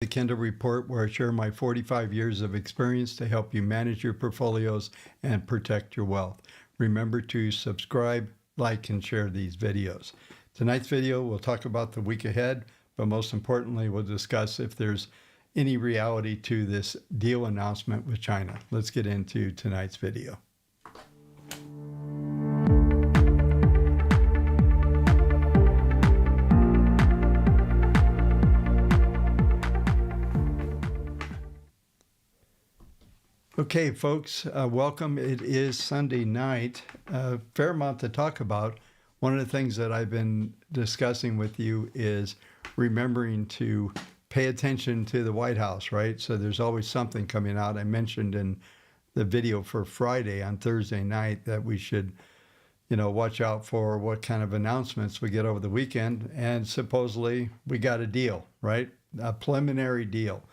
The Kendall Report, where I share my 45 years of experience to help you manage your portfolios and protect your wealth. Remember to subscribe, like, and share these videos. Tonight's video, we'll talk about the week ahead, but most importantly, we'll discuss if there's any reality to this deal announcement with China. Let's get into tonight's video. Okay, folks, welcome. It is Sunday night. A fair amount to talk about. One of the things that I've been discussing with you is remembering to pay attention to the White House, right? So there's always something coming out. I mentioned in the video for Friday on Thursday night that we should, watch out for what kind of announcements we get over the weekend. And supposedly we got a deal, right? A preliminary deal.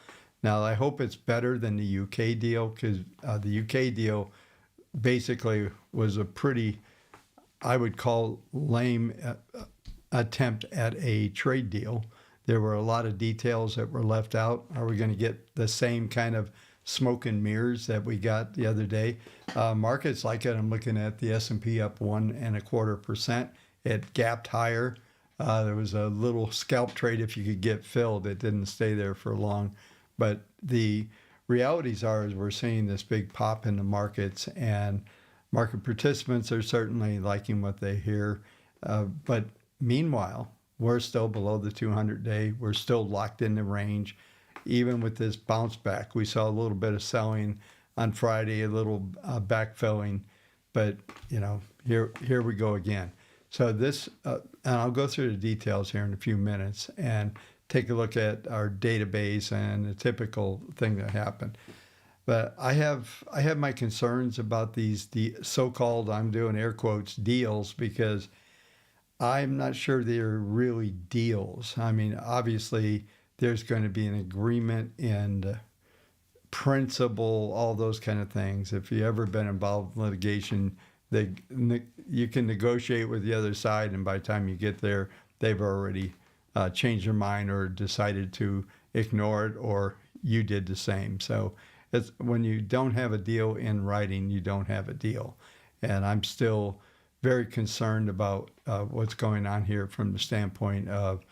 Now, I hope it's better than the UK deal, because the UK deal basically was a pretty, I would call, lame attempt at a trade deal. There were a lot of details that were left out. Are we going to get the same kind of smoke and mirrors that we got the other day? Markets like it. I'm looking at the S&P up 1.25%. It gapped higher. There was a little scalp trade if you could get filled. It didn't stay there for long. But the realities are is we're seeing this big pop in the markets, and market participants are certainly liking what they hear. But meanwhile, we're still below the 200-day. We're still locked in the range. Even with this bounce back, we saw a little bit of selling on Friday, a little backfilling. But, here we go again. So this, and I'll go through the details here in a few minutes and take a look at our database and the typical thing that happened. But I have my concerns about these so-called, I'm doing air quotes, deals, because I'm not sure they're really deals. I mean, obviously, there's going to be an agreement and principle, all those kind of things. If you've ever been involved in litigation, you can negotiate with the other side, and by the time you get there, they've already changed their mind or decided to ignore it, or you did the same. So it's when you don't have a deal in writing, you don't have a deal. And I'm still very concerned about what's going on here from the standpoint of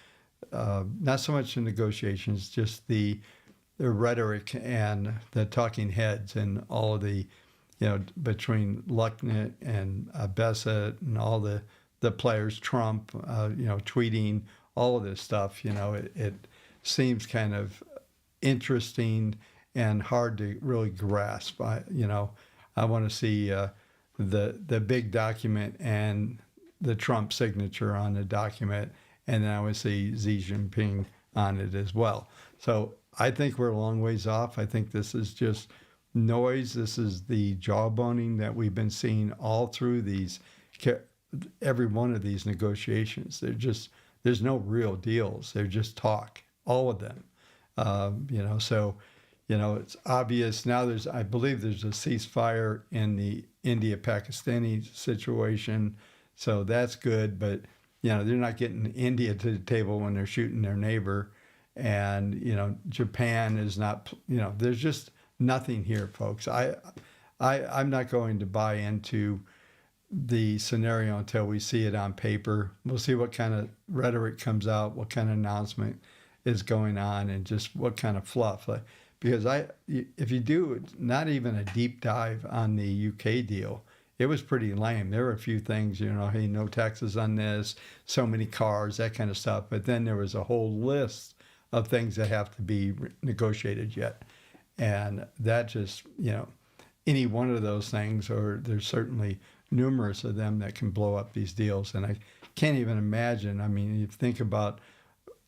not so much the negotiations, just the rhetoric and the talking heads and all of the, between Lucknett and Bessett and all the players, Trump, tweeting, all of this stuff. It seems kind of interesting and hard to really grasp. I want to see the big document and the Trump signature on the document, and then I want to see Xi Jinping on it as well. So I think we're a long ways off. I think this is just noise. This is the jawboning that we've been seeing all through every one of these negotiations. There's no real deals. They're just talk, all of them. It's obvious now. I believe there's a ceasefire in the India-Pakistani situation, so that's good. But they're not getting India to the table when they're shooting their neighbor, and Japan is not. There's just nothing here, folks. I'm not going to buy into the scenario until we see it on paper. We'll see what kind of rhetoric comes out, what kind of announcement is going on, and just what kind of fluff. Because if you do not even a deep dive on the UK deal, it was pretty lame. There were a few things, hey, no taxes on this, so many cars, that kind of stuff. But then there was a whole list of things that have to be negotiated yet. And that just, any one of those things, or there's certainly numerous of them that can blow up these deals. And I can't even imagine. I mean, you think about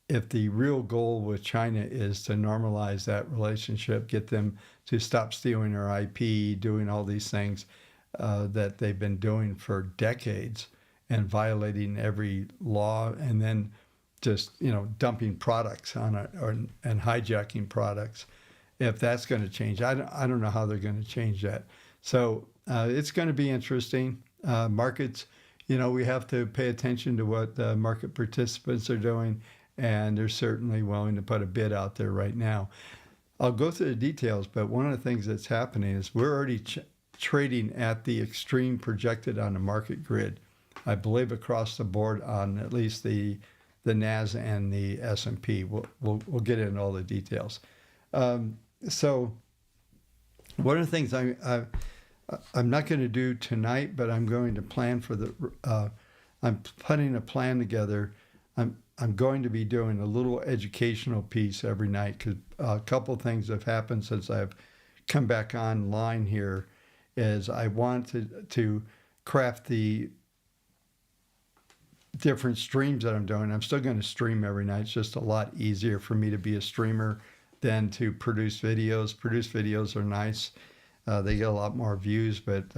if the real goal with China is to normalize that relationship, get them to stop stealing our IP, doing all these things that they've been doing for decades and violating every law, and then just, dumping products on it and hijacking products. If that's going to change, I don't know how they're going to change that. So it's going to be interesting. Markets, we have to pay attention to what the market participants are doing and they're certainly willing to put a bid out there right now. I'll go through the details, but one of the things that's happening is we're already trading at the extreme projected on the market grid. I believe across the board on at least the NAS and the S&P. We'll get into all the details. So one of the things I'm not going to do tonight, but I'm going to plan for I'm putting a plan together. I'm going to be doing a little educational piece every night because a couple of things have happened since I've come back online here. Is I want to craft the different streams that I'm doing. I'm still going to stream every night. It's just a lot easier for me to be a streamer than to produce videos. Produce videos are nice. They get a lot more views, but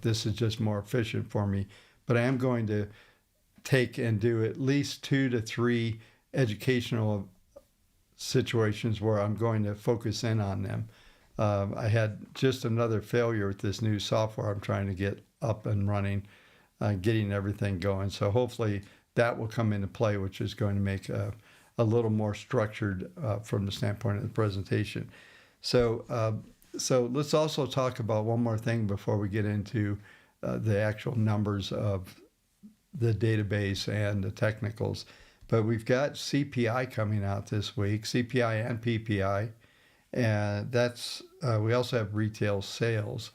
this is just more efficient for me. But I am going to take and do at least 2 to 3 educational situations where I'm going to focus in on them. I had just another failure with this new software I'm trying to get up and running, getting everything going. So hopefully that will come into play, which is going to make a little more structured from the standpoint of the presentation. So let's also talk about one more thing before we get into the actual numbers of the database and the technicals. But we've got CPI coming out this week, CPI and PPI. And that's, we also have retail sales,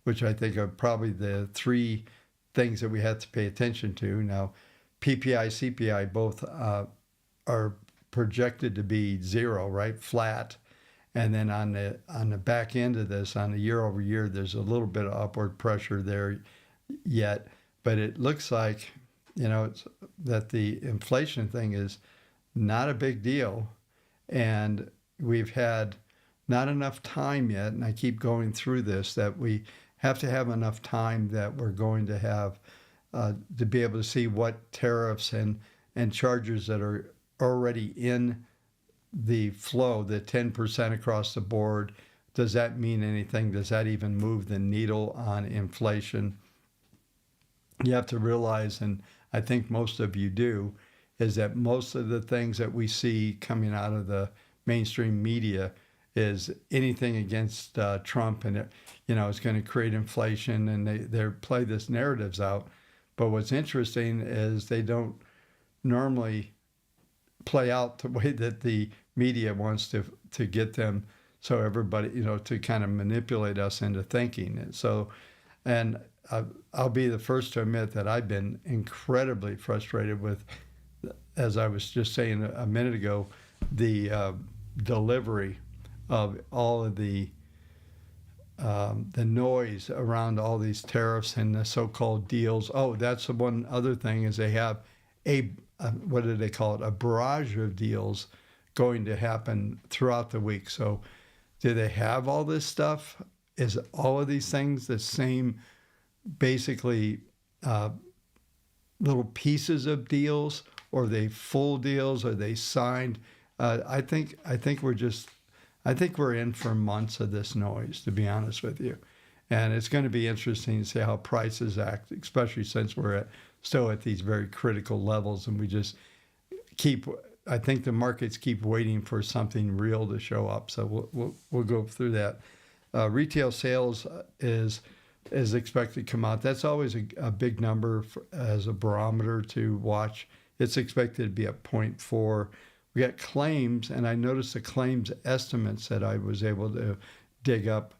which I think are probably the 3 things that we have to pay attention to. Now, PPI, CPI both are projected to be 0, right? Flat. And then on the back end of this, on the year over year, there's a little bit of upward pressure there yet. But it looks like, that the inflation thing is not a big deal. And we've had not enough time yet, and I keep going through this, that we have to have enough time that we're going to have to be able to see what tariffs and charges that are already in the flow, the 10% across the board, does that mean anything? Does that even move the needle on inflation? You have to realize, and I think most of you do, is that most of the things that we see coming out of the mainstream media is anything against Trump, and it's going to create inflation, and they play this narratives out. But what's interesting is they don't normally play out the way that the media wants to get them, so everybody, to kind of manipulate us into thinking. And I'll be the first to admit that I've been incredibly frustrated with, as I was just saying a minute ago, the delivery of all of the noise around all these tariffs and the so-called deals. Oh, that's the one other thing, is they have what do they call it? A barrage of deals going to happen throughout the week. So do they have all this stuff? Is all of these things the same, basically little pieces of deals, or are they full deals? Are they signed? I think we're in for months of this noise, to be honest with you. And it's going to be interesting to see how prices act, especially since we're still at these very critical levels, and we just I think the markets keep waiting for something real to show up. So we'll go through that. Retail sales is expected to come out. That's always a big number as a barometer to watch. It's expected to be at 0.4. We got claims, and I noticed the claims estimates that I was able to dig up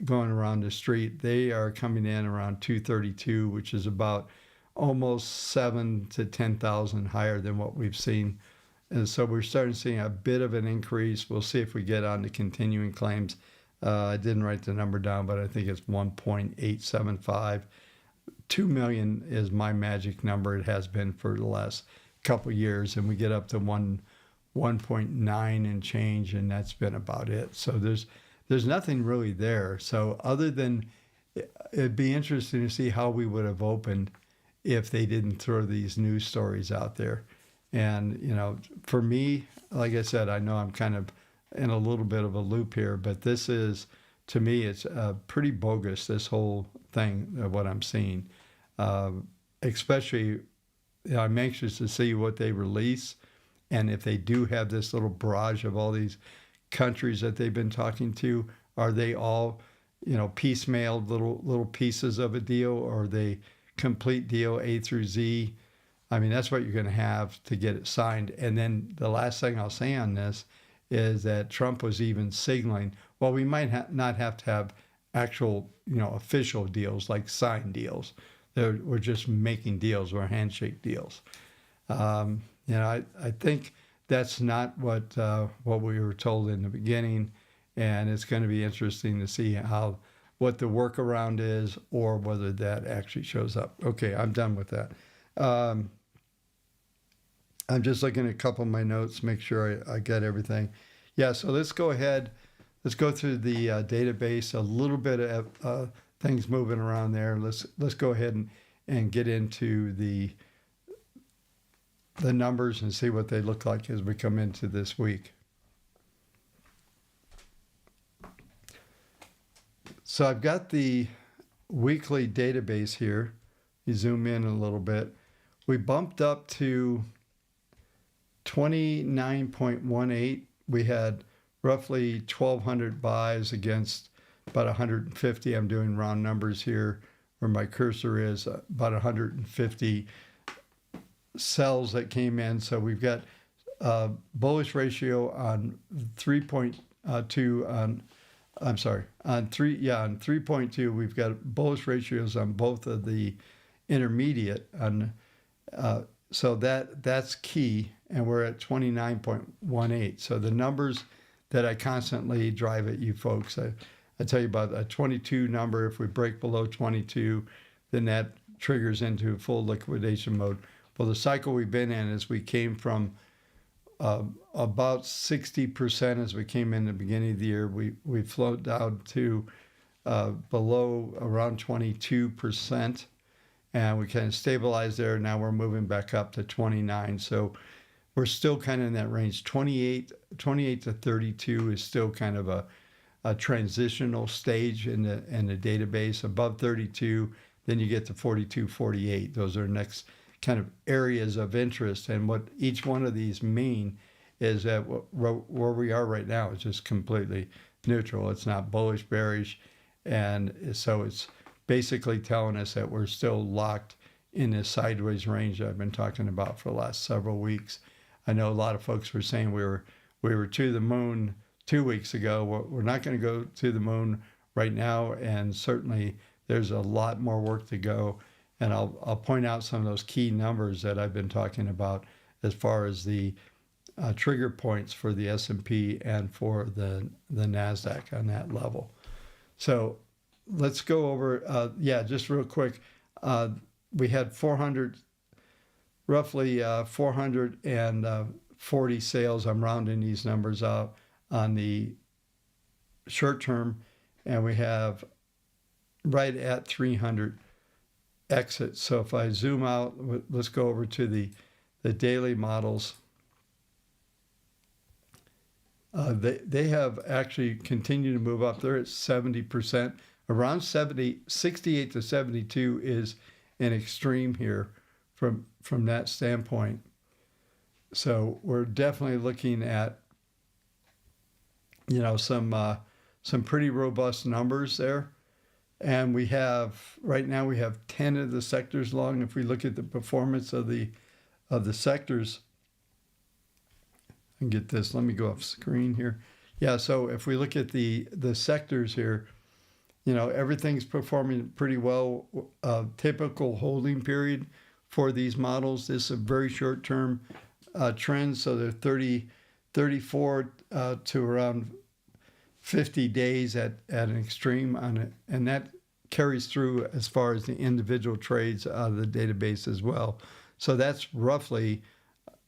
going around the street. They are coming in around 232, which is about almost 7 to 10,000 higher than what we've seen. And so we're starting to see a bit of an increase. We'll see if we get on to continuing claims. I didn't write the number down, but I think it's 1.875. 2 million is my magic number. It has been for the last couple of years, and we get up to 1.9 and change, and that's been about it. So there's nothing really there. So other than, it'd be interesting to see how we would have opened if they didn't throw these news stories out there. And, for me, like I said, I know I'm kind of in a little bit of a loop here, but this is, to me, it's pretty bogus, this whole thing of what I'm seeing. Especially, I'm anxious to see what they release. And if they do have this little barrage of all these countries that they've been talking to, are they all, piecemeal little pieces of a deal, or are they complete deal A through Z? I mean, that's what you're going to have to get it signed. And then the last thing I'll say on this is that Trump was even signaling, well, we might not have to have actual, official deals like signed deals. We're just making deals or handshake deals. I think that's not what we were told in the beginning, and it's going to be interesting to see what the workaround is or whether that actually shows up. Okay, I'm done with that. I'm just looking at a couple of my notes, make sure I get everything. Yeah, so let's go ahead. Let's go through the database, a little bit of things moving around there. Let's go ahead and get into the numbers and see what they look like as we come into this week. So I've got the weekly database here. You zoom in a little bit. We bumped up to 29.18. We had roughly 1,200 buys against about 150. I'm doing round numbers here where my cursor is, about 150 sells that came in. So we've got bullish ratio on 3.2 on 3.2. We've got bullish ratios on both of the intermediate so that's key, and we're at 29.18. So the numbers that I constantly drive at you folks, I tell you about a 22 number. If we break below 22, then that triggers into full liquidation mode. Well, the cycle we've been in is we came from about 60% as we came in the beginning of the year. We flowed down to below around 22%, and we kind of stabilized there. Now we're moving back up to 29. So we're still kind of in that range. 28 to 32 is still kind of a transitional stage in the database. Above 32, then you get to 42, 48. Those are next kind of areas of interest. And what each one of these mean is that where we are right now is just completely neutral. It's not bullish, bearish. And so it's basically telling us that we're still locked in this sideways range I've been talking about for the last several weeks. I know a lot of folks were saying we were to the moon 2 weeks ago. We're not going to go to the moon right now, and certainly there's a lot more work to go. And I'll point out some of those key numbers that I've been talking about as far as the trigger points for the S&P and for the NASDAQ on that level. So let's go over, just real quick. We had roughly 440 sales. I'm rounding these numbers out on the short term, and we have right at 300 exits. So if I zoom out, let's go over to the daily models. They have actually continued to move up. They're at 70%. Around 68 to 72 is an extreme here from that standpoint. So we're definitely looking at, some pretty robust numbers there. And right now we have 10 of the sectors long. If we look at the performance of the sectors, and get this, let me go off screen here. Yeah, so if we look at the sectors here, everything's performing pretty well. Typical holding period for these models, this is a very short-term trend, so they're 34 to around 50 days at an extreme on it, and that carries through as far as the individual trades out of the database as well. So that's roughly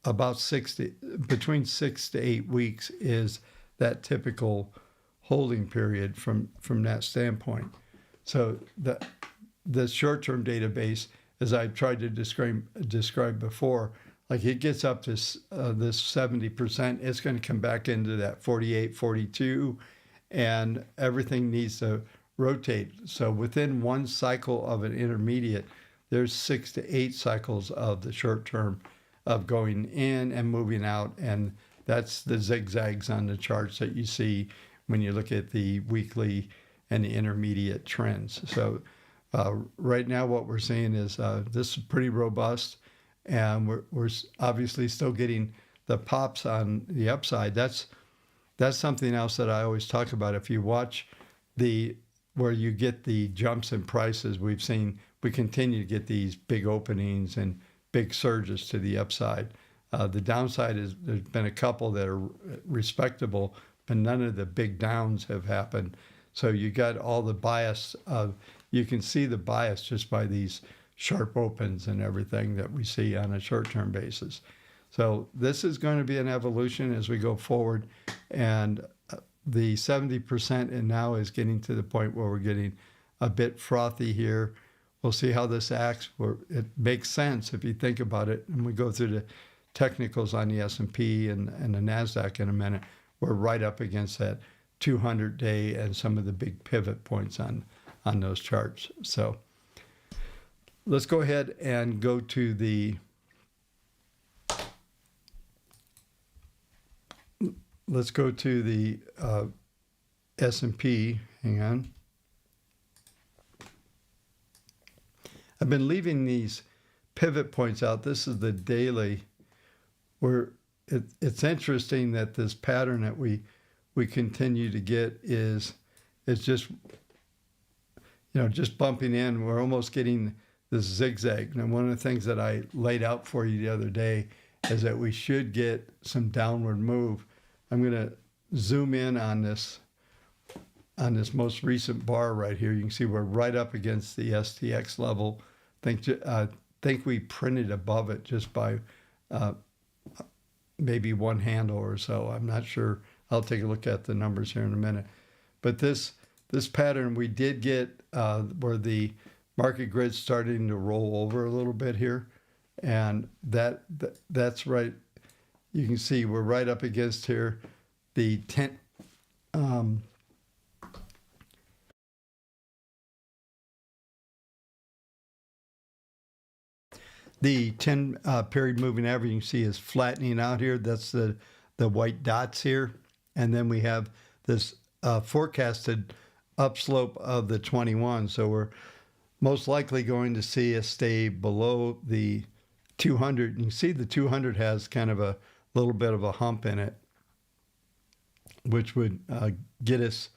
about between 6 to 8 weeks is that typical holding period from that standpoint. So the short-term database, as I've tried to describe before, like it gets up to this 70%, it's going to come back into that 48, 42, and everything needs to rotate. So within one cycle of an intermediate, there's 6 to 8 cycles of the short-term of going in and moving out, and that's the zigzags on the charts that you see when you look at the weekly and the intermediate trends. So right now what we're seeing is this is pretty robust, and we're obviously still getting the pops on the upside. That's something else that I always talk about. If you watch where you get the jumps in prices, we continue to get these big openings and big surges to the upside. The downside is there's been a couple that are respectable, but none of the big downs have happened. So you got all the bias you can see the bias just by these sharp opens and everything that we see on a short-term basis. So this is going to be an evolution as we go forward, and the 70% and now is getting to the point where we're getting a bit frothy here. We'll see how this acts. It makes sense if you think about it, and we go through the technicals on the S&P and the NASDAQ in a minute. We're right up against that 200-day and some of the big pivot points on those charts. So let's go ahead and go to the S&P. Hang on. I've been leaving these pivot points out. This is the daily, where it's interesting that this pattern that we continue to get is just, just bumping in. We're almost getting this zigzag. And one of the things that I laid out for you the other day is that we should get some downward move. I'm going to zoom in on this most recent bar right here. You can see we're right up against the STX level. Think we printed above it just by maybe one handle or so. I'm not sure. I'll take a look at the numbers here in a minute. But this pattern we did get where the market grid's starting to roll over a little bit here, and that's right. You can see we're right up against here the 10. The 10 period moving average, you can see, is flattening out here. That's the white dots here. And then we have this forecasted upslope of the 21. So we're most likely going to see us stay below the 200. You can see the 200 has kind of a little bit of a hump in it, which would get us,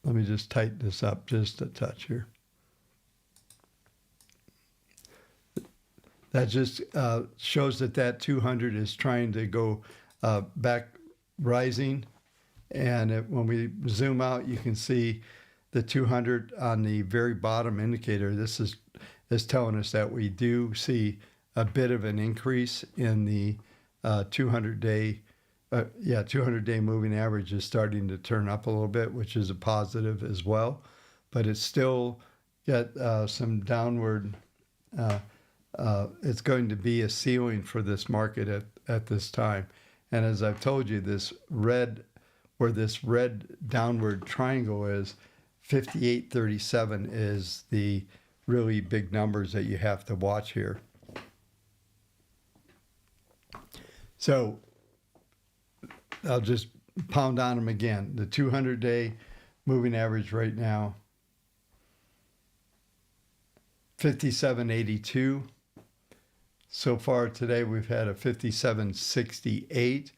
let me just tighten this up just a touch here. That just shows that 200 is trying to go back rising. And when we zoom out, you can see the 200 on the very bottom indicator. This is telling us that we do see a bit of an increase in the 200-day 200-day moving average is starting to turn up a little bit, which is a positive as well. But it's still got some downward. It's going to be a ceiling for this market at this time. And as I've told you, where this red downward triangle is, 58.37 is the really big numbers that you have to watch here. So I'll just pound on them again. The 200-day moving average right now, 57.82. So far today, we've had a 57.68,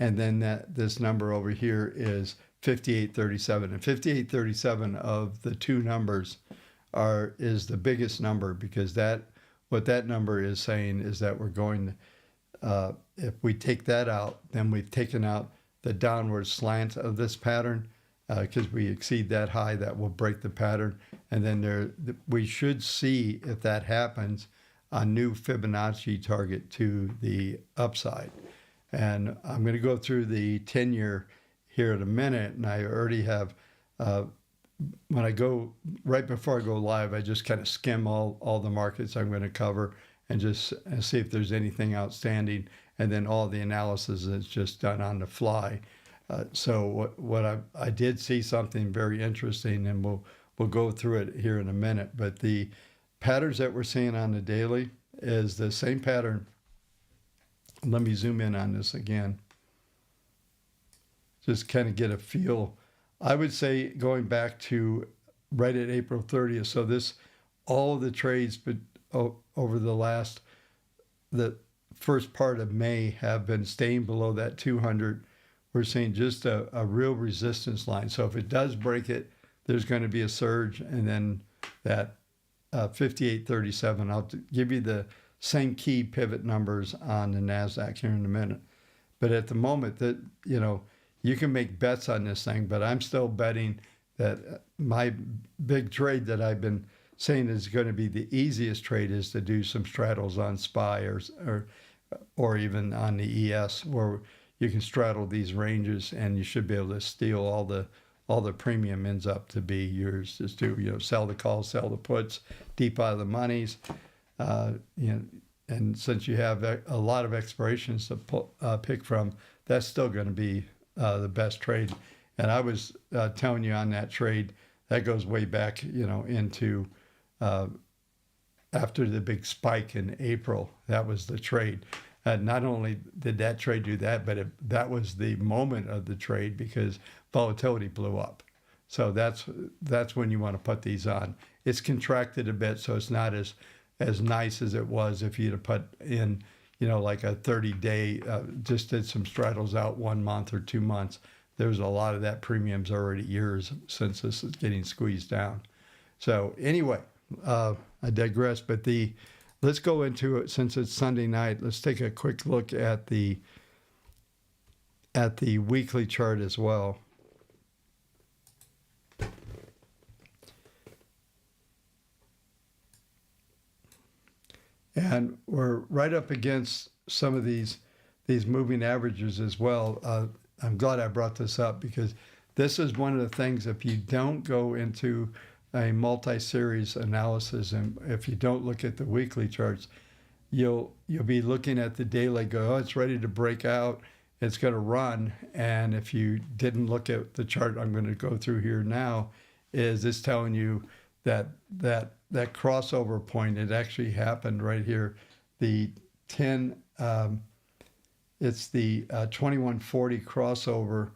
and then this number over here is 58.37. And 58.37 of the two numbers is the biggest number, because what that number is saying is that we're going to, if we take that out, then we've taken out the downward slant of this pattern, because we exceed that high, that will break the pattern. And then we should see, if that happens, a new Fibonacci target to the upside. And I'm going to go through the 10-year here in a minute, and I already have, when I go, right before I go live, I just kind of skim all the markets I'm going to cover and just see if there's anything outstanding, and then all the analysis is just done on the fly. So what I did see something very interesting, and we'll go through it here in a minute, but the patterns that we're seeing on the daily is the same pattern let me zoom in on this again. Just kind of get a feel. I would say going back to right at April 30th. So this, all of the trades, but over the first part of May have been staying below that 200. We're seeing just a real resistance line. So if it does break it, there's going to be a surge, and then that 58.37. I'll give you the same key pivot numbers on the NASDAQ here in a minute. But at the moment, that you can make bets on this thing, but I'm still betting that my big trade that I've been saying is going to be the easiest trade is to do some straddles on SPY or even on the ES, where you can straddle these ranges and you should be able to steal all the premium ends up to be yours. Just to sell the calls, sell the puts, deep out of the monies, and since you have a lot of expirations to pick from, that's still going to be the best trade. And I was telling you on that trade that goes way back, into after the big spike in April. That was the trade. Not only did that trade do that, but that was the moment of the trade because volatility blew up. So that's when you want to put these on. It's contracted a bit, so it's not as nice as it was if you'd have put in, like a 30-day, just did some straddles out 1 month or 2 months. There's a lot of that premium's already years since this is getting squeezed down. So anyway, I digress, but let's go into it since it's Sunday night. Let's take a quick look at the weekly chart as well. And we're right up against some of these moving averages as well. I'm glad I brought this up because this is one of the things, if you don't go into a multi-series analysis and if you don't look at the weekly charts, you'll be looking at the daily, go, oh, it's ready to break out, it's going to run. And if you didn't look at the chart I'm going to go through here now, is this telling you that crossover point, it actually happened right here. The 10, it's the 2140 crossover,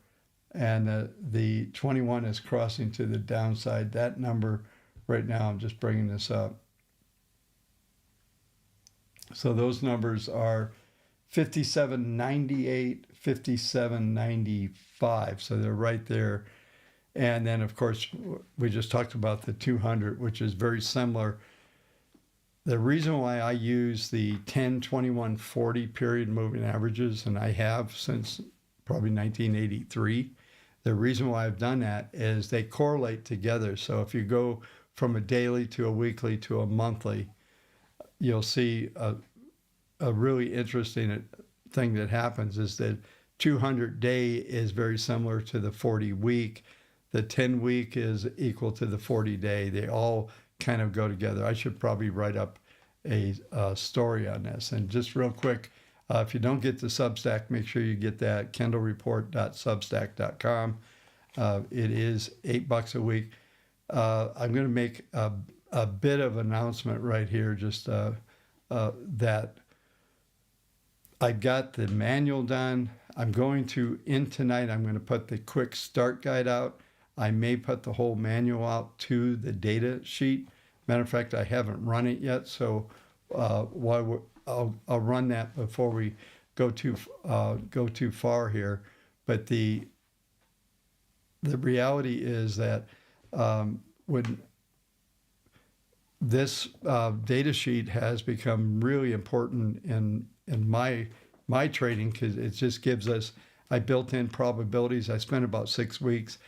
and the 21 is crossing to the downside. That number right now, I'm just bringing this up. So those numbers are 57.98, 57.95. So they're right there. And then, of course, we just talked about the 200, which is very similar. The reason why I use the 10, 21, 40 period moving averages, and I have since probably 1983, the reason why I've done that is they correlate together. So if you go from a daily to a weekly to a monthly, you'll see a really interesting thing that happens is that 200 day is very similar to the 40 week. The 10 week is equal to the 40 day. They all kind of go together. I should probably write up a story on this. And just real quick, if you don't get the Substack, make sure you get that, kendallreport.substack.com. It is $8 a week. I'm going to make a bit of announcement right here, just that I got the manual done. I'm going to, tonight, I'm going to put the quick start guide out. I may put the whole manual out to the data sheet. Matter of fact, I haven't run it yet, so I'll run that before we go too far here. But the reality is that when this data sheet has become really important in my trading, because it just gives us, I built in probabilities. I spent about 6 weeks.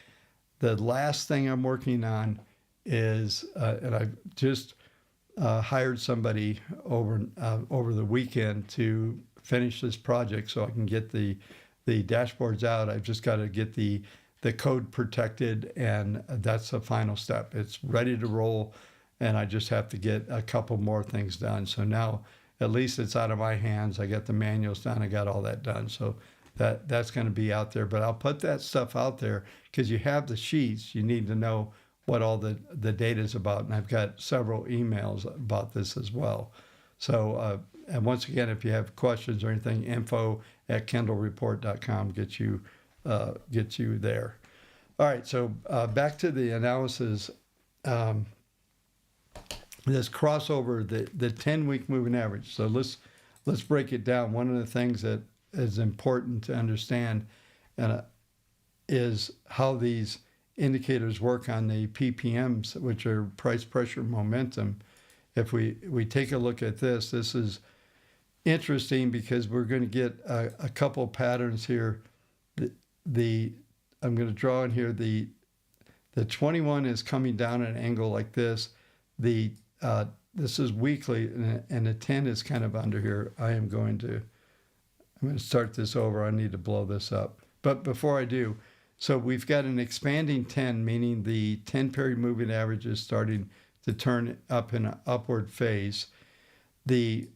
The last thing I'm working on is, and I've just hired somebody over the weekend to finish this project so I can get the dashboards out. I've just got to get the code protected, and that's the final step. It's ready to roll, and I just have to get a couple more things done. So now at least it's out of my hands. I got the manuals done. I got all that done. So that's going to be out there. But I'll put that stuff out there because you have the sheets. You need to know what all the data is about. And I've got several emails about this as well. So And once again, if you have questions or anything, info@kendallreport.com gets you there. All right, so back to the analysis. This crossover, the 10-week moving average. So let's break it down. One of the things that is important to understand is how these indicators work on the PPMs, which are price pressure momentum. If we take a look at this is interesting because we're going to get a couple patterns here. I'm going to draw in here the 21 is coming down at an angle like this. This is weekly, and the 10 is kind of under here. I'm going to start this over. I need to blow this up. But before I do, so we've got an expanding 10, meaning the 10-period moving average is starting to turn up in an upward phase. The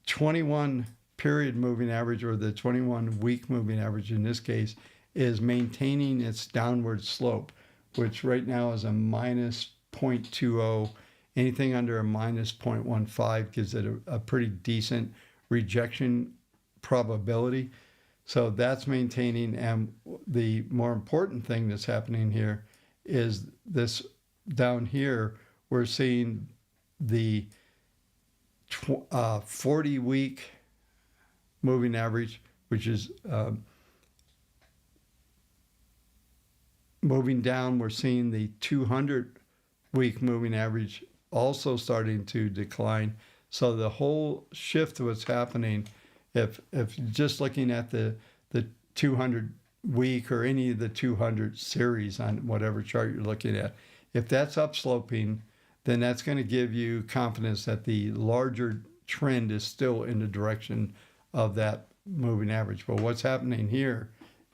21-period moving average, or the 21-week moving average in this case, is maintaining its downward slope, which right now is a minus 0.20. Anything under a minus 0.15 gives it a pretty decent rejection probability. So that's maintaining. And the more important thing that's happening here is this down here, we're seeing the 40-week moving average, which is moving down. We're seeing the 200-week moving average also starting to decline. So the whole shift of what's happening, if just looking at the 200 week or any of the 200 series on whatever chart you're looking at, if that's upsloping, then that's going to give you confidence that the larger trend is still in the direction of that moving average. But what's happening here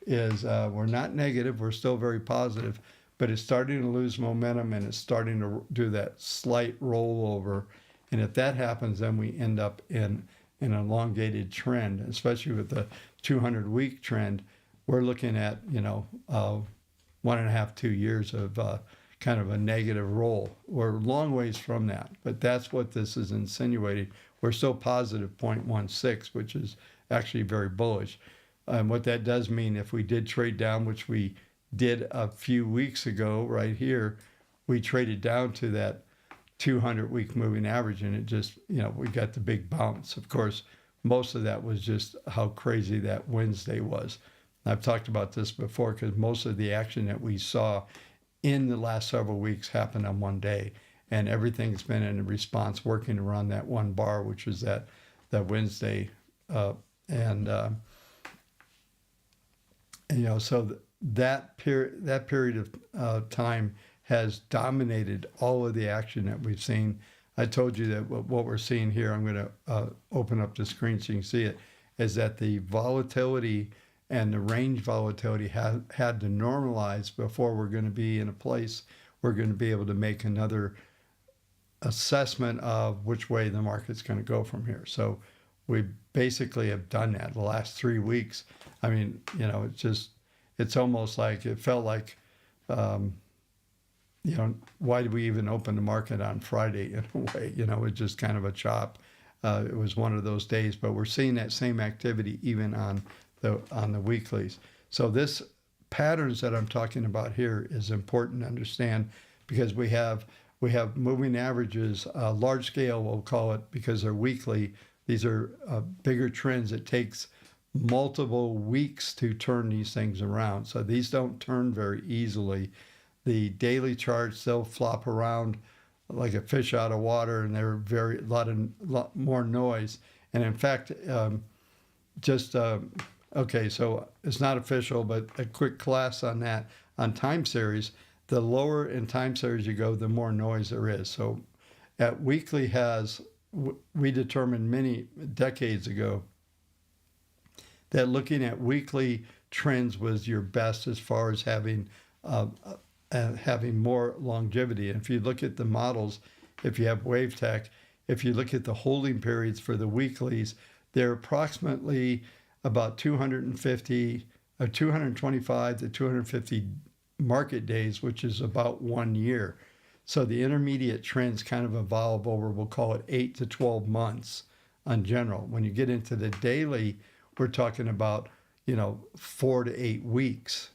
is we're not negative, we're still very positive, but it's starting to lose momentum and it's starting to do that slight rollover. And if that happens, then we end up in an elongated trend, especially with the 200-week trend. We're looking at, 1.5, 2 years of kind of a negative roll. We're a long ways from that, but that's what this is insinuating. We're still positive 0.16, which is actually very bullish. What that does mean, if we did trade down, which we did a few weeks ago right here, we traded down to that 200-week moving average, and it just, we got the big bounce. Of course, most of that was just how crazy that Wednesday was. I've talked about this before because most of the action that we saw in the last several weeks happened on one day, and everything's been in response working around that one bar, which was that Wednesday. So that period of time has dominated all of the action that we've seen. I told you that what we're seeing here, I'm going to open up the screen so you can see it, is that the volatility and the range volatility had to normalize before we're going to be in a place we're going to be able to make another assessment of which way the market's going to go from here. So we basically have done that the last 3 weeks. I mean, it's almost like it felt like, why did we even open the market on Friday in a way? It's just kind of a chop. It was one of those days, but we're seeing that same activity even on the weeklies. So this patterns that I'm talking about here is important to understand because we have moving averages, large scale we'll call it because they're weekly. These are bigger trends. It takes multiple weeks to turn these things around. So these don't turn very easily. The daily charts, they'll flop around like a fish out of water, and they're a lot more noise. And in fact, okay, so it's not official, but a quick class on that. On time series, the lower in time series you go, the more noise there is. So at weekly we determined many decades ago that looking at weekly trends was your best as far as having more longevity. And if you look at the models, if you have WaveTech, if you look at the holding periods for the weeklies, they're approximately about 225 to 250 market days, which is about 1 year. So the intermediate trends kind of evolve over, we'll call it 8 to 12 months on general. When you get into the daily, we're talking about, 4 to 8 weeks.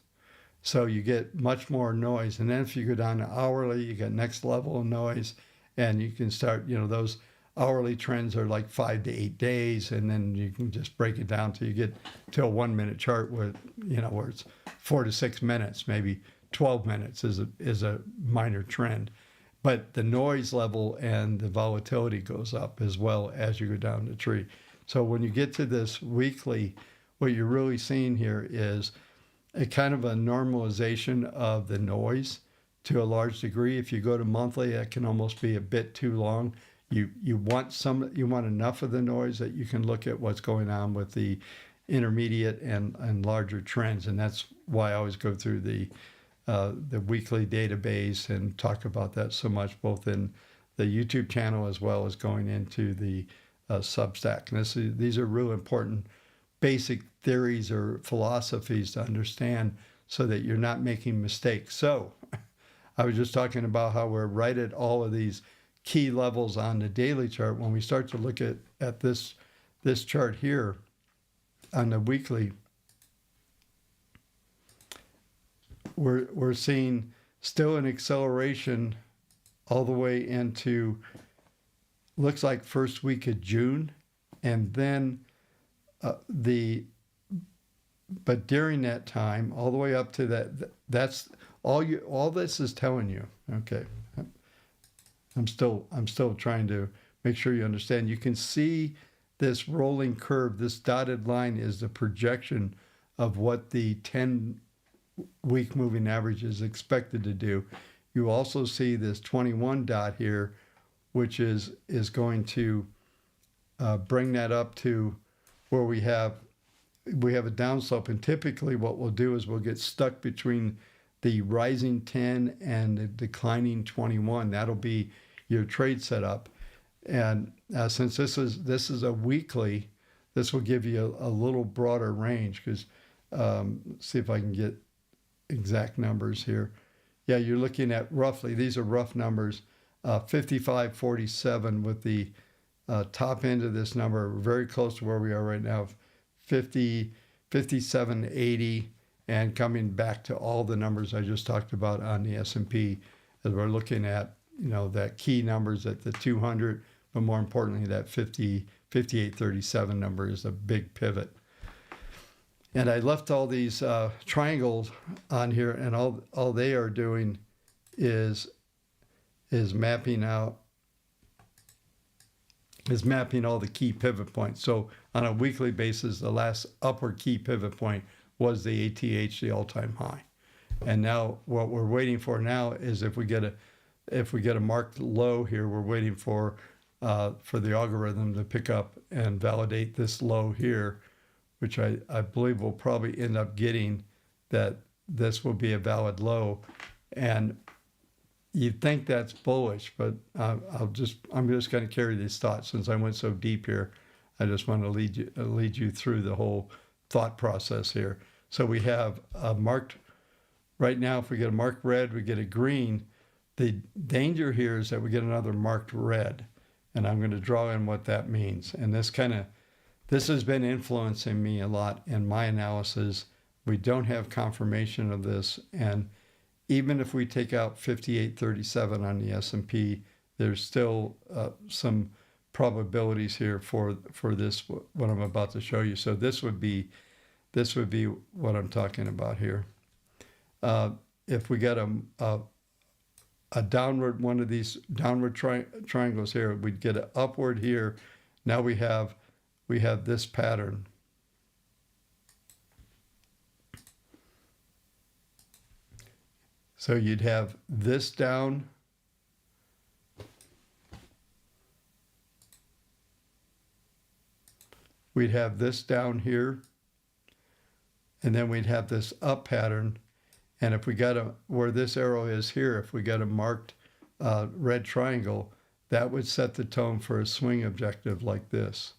So you get much more noise. And then if you go down to hourly, you get next level of noise, and you can start, those hourly trends are like 5 to 8 days, and then you can just break it down till you get to a 1 minute chart where, where it's 4 to 6 minutes, maybe 12 minutes is a minor trend. But the noise level and the volatility goes up as well as you go down the tree. So when you get to this weekly, what you're really seeing here is a kind of a normalization of the noise to a large degree. If you go to monthly, that can almost be a bit too long. You want enough of the noise that you can look at what's going on with the intermediate and larger trends, and that's why I always go through the weekly database and talk about that so much, both in the YouTube channel as well as going into the Substack. And these are real important basic theories or philosophies to understand so that you're not making mistakes. So I was just talking about how we're right at all of these key levels on the daily chart. When we start to look at this chart here on the weekly, we're seeing still an acceleration all the way into, looks like first week of June, and then but during that time, all the way up to that's all this is telling you. Okay, I'm still trying to make sure you understand. You can see this rolling curve. This dotted line is the projection of what the 10-week moving average is expected to do. You also see this 21 dot here, which is going to bring that up to where we have a downslope. And typically what we'll do is we'll get stuck between the rising 10 and the declining 21. That'll be your trade setup. And since this is a weekly, this will give you a little broader range, because see if I can get exact numbers here. Yeah, you're looking at roughly, these are rough numbers, 55.47 with the top end of this number, very close to where we are right now, 57.80, and coming back to all the numbers I just talked about on the S&P, as we're looking at, that key numbers at the 200, but more importantly, that 58.37 number is a big pivot. And I left all these triangles on here, and all they are doing is mapping all the key pivot points. So on a weekly basis, the last upward key pivot point was the ATH, the all-time high. And now what we're waiting for now is if we get a marked low here, we're waiting for the algorithm to pick up and validate this low here, which I believe we'll probably end up getting, that this will be a valid low. And you'd think that's bullish, but I'm just going to carry these thoughts since I went so deep here. I just want to lead you through the whole thought process here. So we have a marked, right now, if we get a marked red, we get a green. The danger here is that we get another marked red, and I'm going to draw in what that means. And this has been influencing me a lot in my analysis. We don't have confirmation of this, and even if we take out 58.37 on the S&P, there's still some probabilities here for this, what I'm about to show you. So this would be what I'm talking about here. If we get a downward, one of these downward triangles here, we'd get an upward here. Now we have this pattern. So you'd have this down, we'd have this down here, and then we'd have this up pattern. And if we got where this arrow is here, if we got a marked red triangle, that would set the tone for a swing objective like this.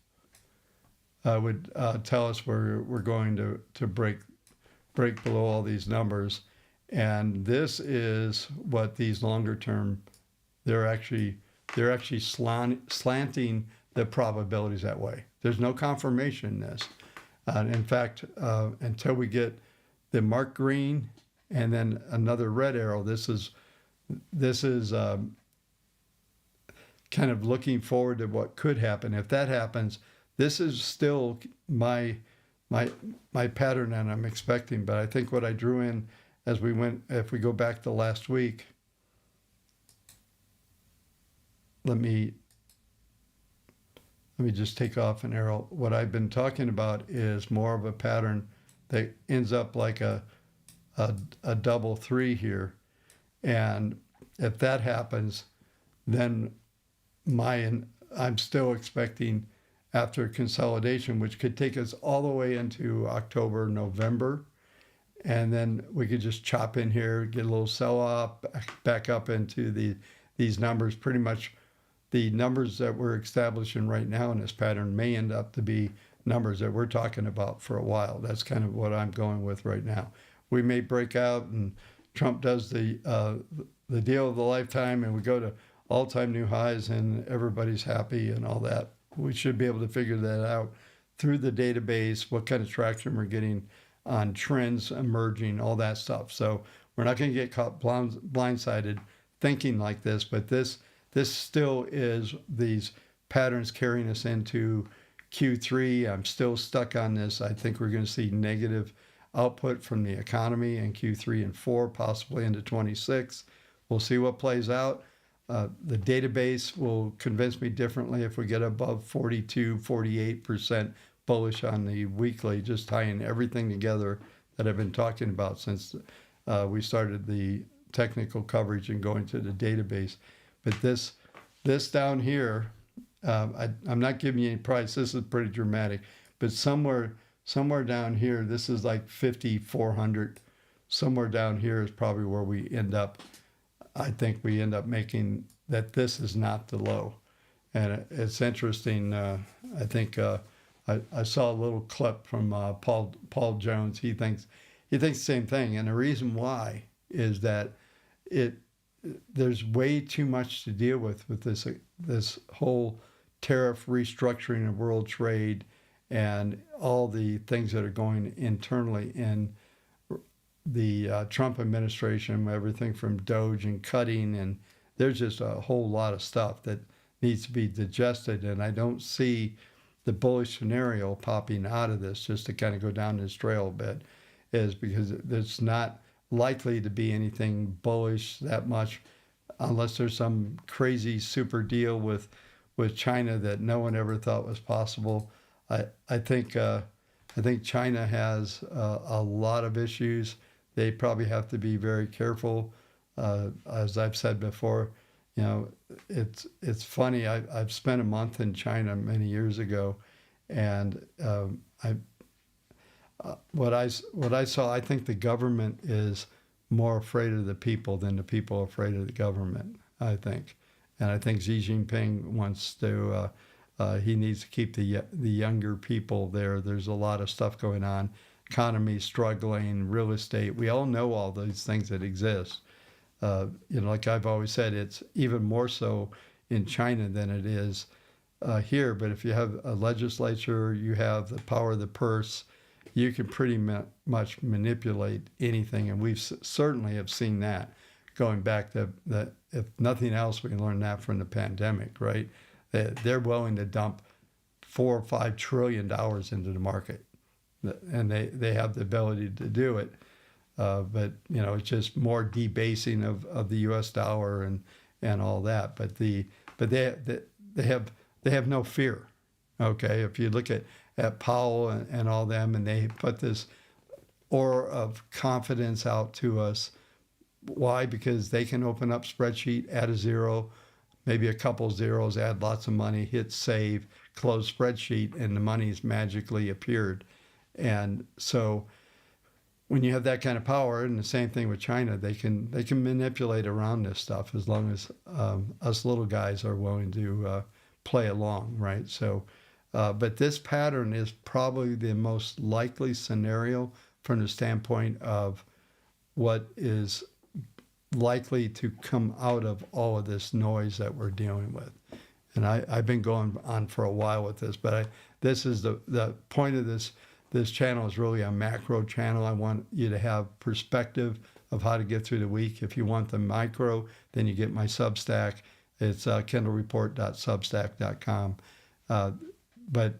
Would tell us we're going to break below all these numbers. And this is what these longer term, they're actually slanting the probabilities that way. There's no confirmation in this. In fact, until we get the marked green and then another red arrow, this is kind of looking forward to what could happen. If that happens, this is still my pattern that I'm expecting. But I think what I drew in as we went, if we go back to last week, let me just take off an arrow. What I've been talking about is more of a pattern that ends up like a double three here. And if that happens, then I'm still expecting after consolidation, which could take us all the way into October, November, and then we could just chop in here, get a little sell off, back up into these numbers. Pretty much the numbers that we're establishing right now in this pattern may end up to be numbers that we're talking about for a while. That's kind of what I'm going with right now. We may break out and Trump does the deal of the lifetime and we go to all-time new highs and everybody's happy and all that. We should be able to figure that out through the database, what kind of traction we're getting on trends emerging, all that stuff. So we're not going to get caught blindsided thinking like this, but this still is these patterns carrying us into Q3. I'm still stuck on this. I think we're going to see negative output from the economy in Q3 and 4, possibly into 26. We'll see what plays out. The database will convince me differently if we get above 42, 48% bullish on the weekly, just tying everything together that I've been talking about since we started the technical coverage and going to the database. But this down here, I'm not giving you any price. This is pretty dramatic. But somewhere down here, this is like 5,400. Somewhere down here is probably where we end up. I think we end up making that this is not the low. And it's interesting. I think I saw a little clip from Paul Jones. He thinks the same thing. And the reason why is that there's way too much to deal with this whole tariff restructuring of world trade and all the things that are going internally in the Trump administration, everything from Doge and cutting, and there's just a whole lot of stuff that needs to be digested. And I don't see the bullish scenario popping out of this, just to kind of go down this trail a bit, is because there's not likely to be anything bullish that much unless there's some crazy super deal with China that no one ever thought was possible. I think China has a lot of issues. They probably have to be very careful. As I've said before, it's funny. I've spent a month in China many years ago, and what I saw, I think the government is more afraid of the people than the people are afraid of the government, I think. And I think Xi Jinping wants to, he needs to keep the younger people there. There's a lot of stuff going on. Economy struggling, real estate. We all know all these things that exist. Like I've always said, it's even more so in China than it is here. But if you have a legislature, you have the power of the purse, you can pretty much manipulate anything. And we've certainly have seen that going back to that. If nothing else, we can learn that from the pandemic, right? They're willing to dump $4 or $5 trillion into the market, and they have the ability to do it. But it's just more debasing of the U.S. dollar and all that. But they have no fear. Okay, if you look at Powell and all them, and they put this aura of confidence out to us. Why? Because they can open up spreadsheet, add a zero, maybe a couple zeros, add lots of money, hit save, close spreadsheet, and the money's magically appeared. And so when you have that kind of power, and the same thing with China, they can manipulate around this stuff as long as us little guys are willing to play along, right? So, but this pattern is probably the most likely scenario from the standpoint of what is likely to come out of all of this noise that we're dealing with. and I've been going on for a while with this, but this is the point of this channel is really a macro channel. I want you to have perspective of how to get through the week. If you want the micro, then you get my Substack. It's kendallreport.substack.com. But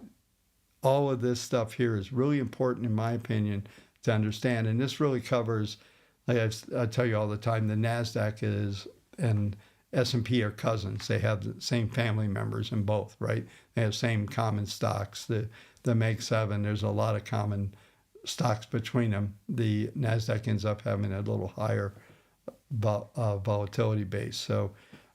all of this stuff here is really important, in my opinion, to understand. And this really covers, like I tell you all the time, the NASDAQ and S&P are cousins. They have the same family members in both, right? They have same common stocks. The Meg 7, there's a lot of common stocks between them. The NASDAQ ends up having a little higher volatility base. So,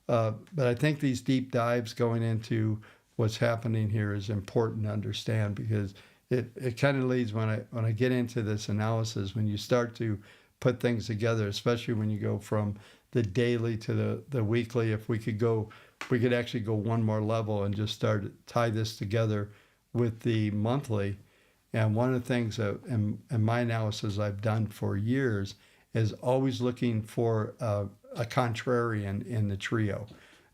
but I think these deep dives going into what's happening here is important to understand, because it kind of leads when I get into this analysis, when you start to put things together, especially when you go from the daily to the weekly. If we could actually go one more level and just start to tie this together with the monthly. And one of the things that in my analysis I've done for years is always looking for a contrarian in the trio.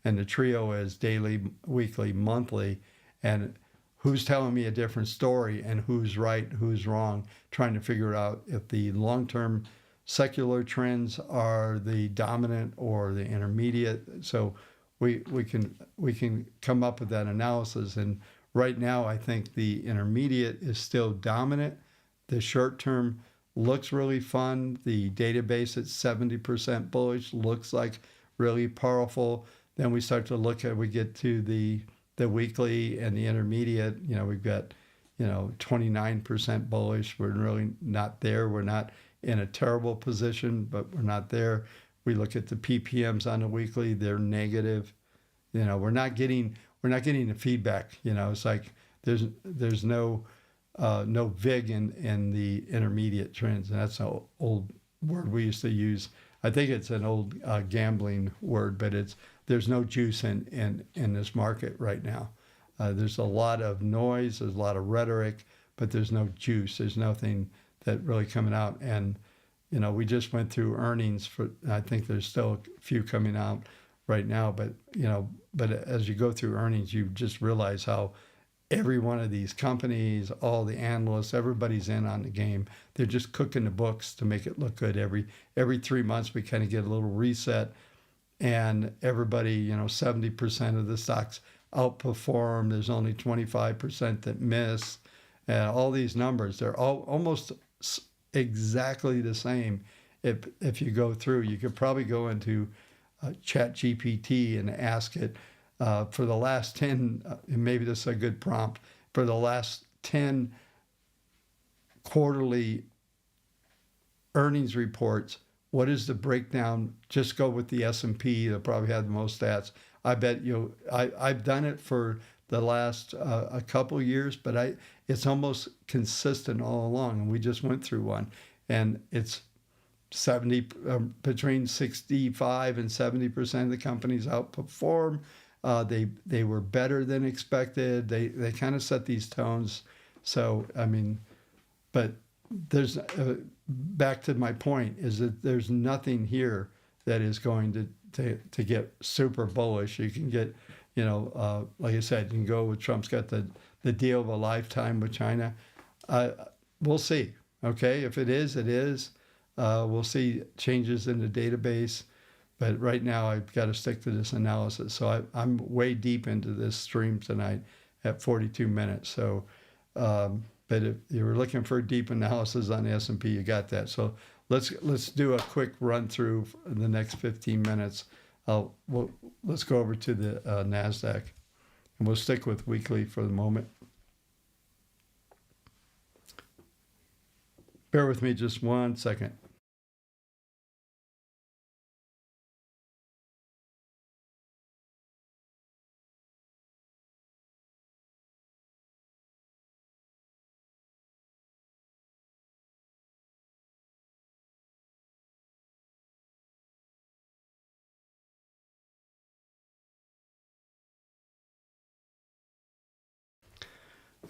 And the trio is daily, weekly, monthly, and who's telling me a different story and who's right, who's wrong, trying to figure out if the long-term secular trends are the dominant or the intermediate. So we can come up with that analysis. And right now, I think the intermediate is still dominant. The short term looks really fun. The database at 70% bullish looks like really powerful. Then we start to we get to the weekly and the intermediate. We've got 29% bullish. We're really not there. We're not in a terrible position, but we're not there. We look at the PPMs on the weekly; they're negative. We're not getting the feedback. It's like there's no VIG in the intermediate trends, and that's an old word we used to use. I think it's an old gambling word, but there's no juice in this market right now. There's a lot of noise, there's a lot of rhetoric, but there's no juice. There's nothing that really coming out. And we just went through earnings I think there's still a few coming out right now, but as you go through earnings, you just realize how every one of these companies, all the analysts, everybody's in on the game. They're just cooking the books to make it look good. Every 3 months we kind of get a little reset, and everybody, 70% of the stocks outperform. There's only 25% that miss. All these numbers, they're all almost exactly the same. If you go through, you could probably go into Chat GPT and ask it for the last 10, and maybe this is a good prompt, for the last 10 quarterly earnings reports, what is the breakdown? Just go with the S&P. They'll probably have the most stats. I bet I've done it for the last a couple years, but it's almost consistent all along. And we just went through one, and it's between 65 and 70% of the companies outperform. They were better than expected. They kind of set these tones. So but there's back to my point is that there's nothing here that is going to get super bullish. You can get, like I said, you can go with Trump's got the deal of a lifetime with China. We'll see. Okay, if it is, it is. We'll see changes in the database. But right now, I've got to stick to this analysis. So I'm way deep into this stream tonight at 42 minutes. So, but if you're looking for deep analysis on the S&P, you got that. So let's do a quick run through in the next 15 minutes. Let's go over to the NASDAQ, and we'll stick with weekly for the moment. Bear with me just 1 second.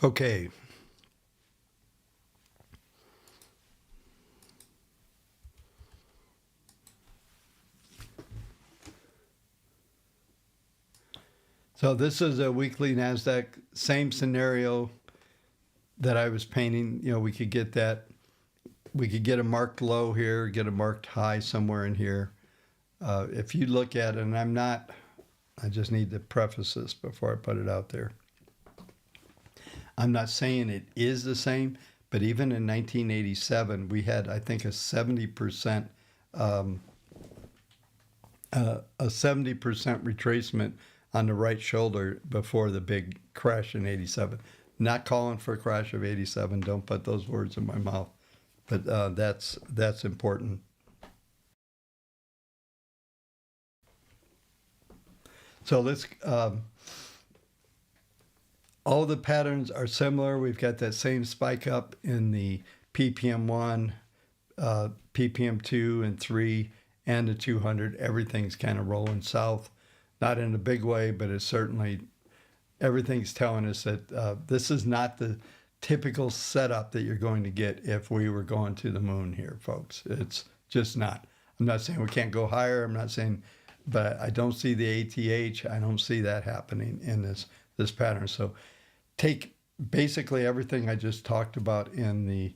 Okay. So this is a weekly NASDAQ, same scenario that I was painting. We could get that. We could get a marked low here, get a marked high somewhere in here. If you look at it, and I just need to preface this before I put it out there. I'm not saying it is the same, but even in 1987, we had, I think, a 70% retracement on the right shoulder before the big crash in 87. Not calling for a crash of 87. Don't put those words in my mouth. But that's important. So let's. All the patterns are similar. We've got that same spike up in the ppm1, ppm2 and 3, and the 200. Everything's kind of rolling south. Not in a big way, but it's certainly, everything's telling us that this is not the typical setup that you're going to get if we were going to the moon here, folks. It's just not. I'm not saying we can't go higher. I'm not saying, but I don't see the ATH. I don't see that happening in this pattern. So take basically everything I just talked about in the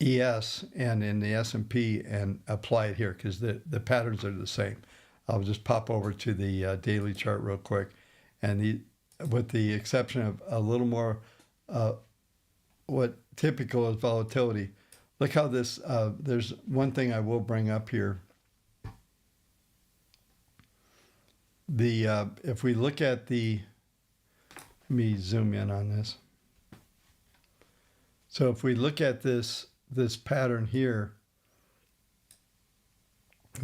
ES and in the S&P and apply it here, because the patterns are the same. I'll just pop over to the daily chart real quick, and with the exception of a little more what typical is volatility. Look how this, there's one thing I will bring up here. If we look at let me zoom in on this. So if we look at this pattern here,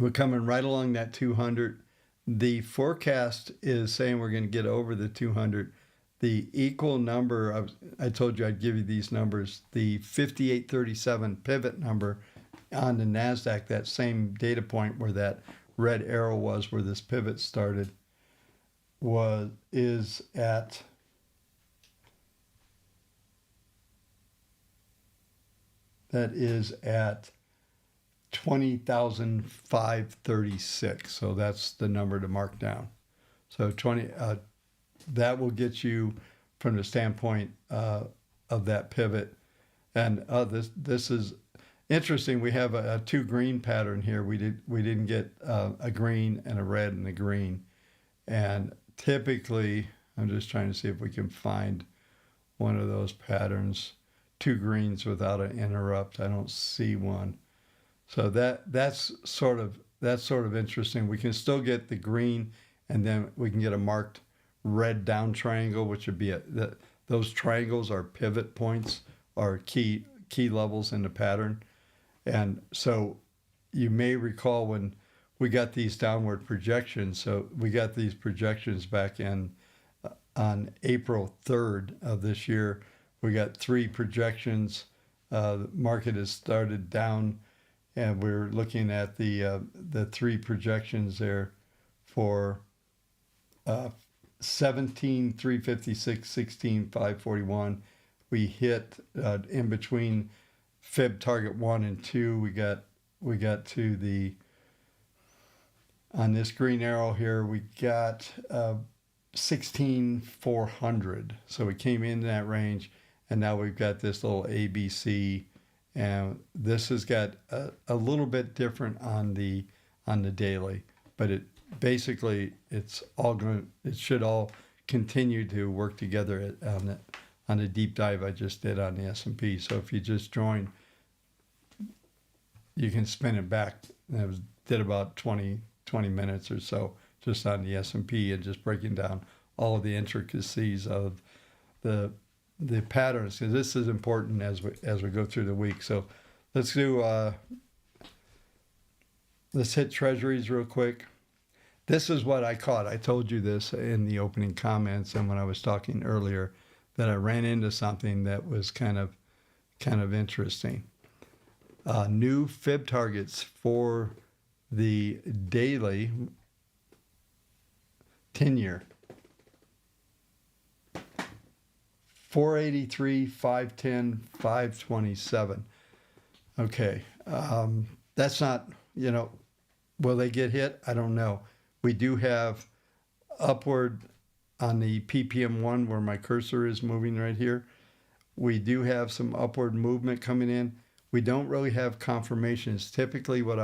we're coming right along that 200. The forecast is saying we're going to get over the 200. The equal number, I told you I'd give you these numbers, the 5837 pivot number on the NASDAQ, that same data point where that red arrow was, where this pivot started, is at that is at 20,536. So that's the number to mark down. So that will get you from the standpoint of that pivot. And this is interesting. We have a two green pattern here. We didn't get a green and a red and a green. And typically, I'm just trying to see if we can find one of those patterns. Two greens without an interrupt. I don't see one. So that's sort of interesting. We can still get the green, and then we can get a marked red down triangle, which would be those triangles are pivot points, are key levels in the pattern. And so you may recall when we got these downward projections. So we got these projections back on April 3rd of this year. We got three projections. The market has started down, and we're looking at the three projections there for 17, 356, 16, 541. We hit in between Fib target 1 and 2. We got to the, on this green arrow here, we got 16,400. So we came into that range, and now we've got this little ABC, and this has got a little bit different on the daily, but it should all continue to work together on the deep dive I just did on the S&P. So if you just join, you can spin it back. And did about 20 minutes or so just on the S&P and just breaking down all of the intricacies of the patterns, because this is important as we go through the week. So let's hit treasuries real quick. This is what I caught. I told you this in the opening comments and when I was talking earlier, that I ran into something that was kind of interesting. New fib targets for the daily 10-year. 483, 510, 527. Okay, that's not, will they get hit? I don't know. We do have upward on the ppm one where my cursor is moving right here. We do have some upward movement coming in. We don't really have confirmations. Typically, what